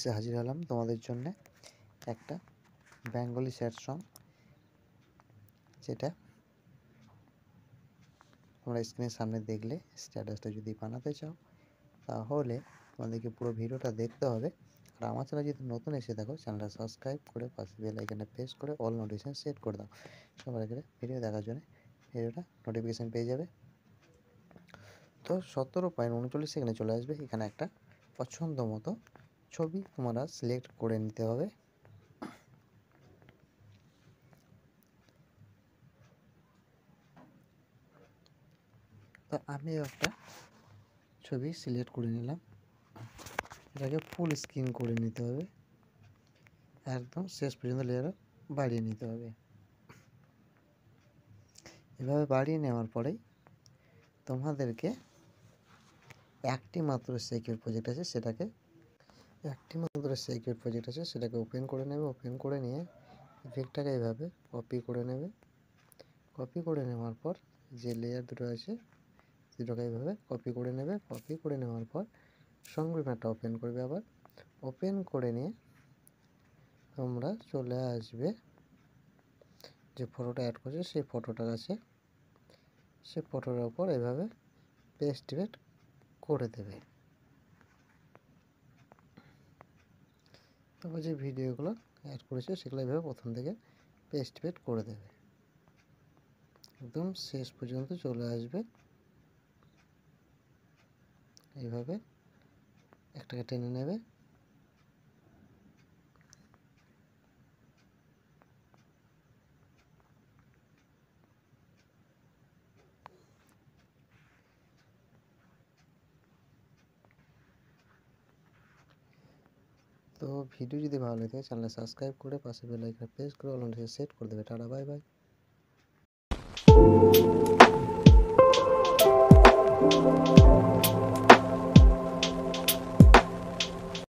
এসে হাজির হলাম তোমাদের জন্য একটা বেঙ্গলি স্যাড সং, যেটা তোমরা স্ক্রিনের সামনে দেখলে। স্ট্যাটাসটা যদি বানাতে চাও তাহলে তোমাদেরকে পুরো ভিডিওটা দেখতে হবে। আর আমার চ্যানেল যদি নতুন এসে থাকো, চ্যানেলটা সাবস্ক্রাইব করে পাশে বেল আইকনে প্রেস করে অল নোটিফিকেশন সেট করে দাও। সবার আগে ভিডিও দেখার জন্য ভিডিওটা নোটিফিকেশান পেয়ে যাবে। তো 17.39 সেকেন্ডে চলে আসবে। এখানে একটা পছন্দ মতো ছবি তোমরা সিলেক্ট করে নিতে হবে। তো আমি একটা ছবি সিলেক্ট করে নিলাম। এটাকে ফুল স্ক্রিন করে নিতে হবে, একদম শেষ পর্যন্ত লেয়ার বাড়িয়ে নিতে হবে। এভাবে বাড়িয়ে নেওয়ার পরেই তোমাদেরকে একটি মাত্র সিকিউর প্রজেক্ট আছে, সেটাকে ওপেন করে নেবে। ওপেন করে নিয়ে ইফেক্টটাকে এইভাবে কপি করে নেবে। কপি করে নেওয়ার পর যে লেয়ার দুটো আছে দুটোকে এইভাবে কপি করে নেবে। কপি করে নেওয়ার পর সংগ্রামটা ওপেন করবে। আবার ওপেন করে নিয়ে তোমরা চলে আসবে যে ফটোটা অ্যাড করছে সেই ফটোটার কাছে, সেই ফটোটার উপর এভাবে পেস্ট করে দেবে। তারপর যে ভিডিওগুলো অ্যাড করেছে সেগুলো এইভাবে প্রথম থেকে পেস্ট করে দেবে, একদম শেষ পর্যন্ত চলে আসবে। এইভাবে একটাকে টেনে নেবে। তো ভিডিও যদি ভালো লাগে চ্যানেল সাবস্ক্রাইব করে পাশে বেল আইকন প্রেস করে অল নোটিফিকেশন সেট করে দেবে। Tata, bye bye.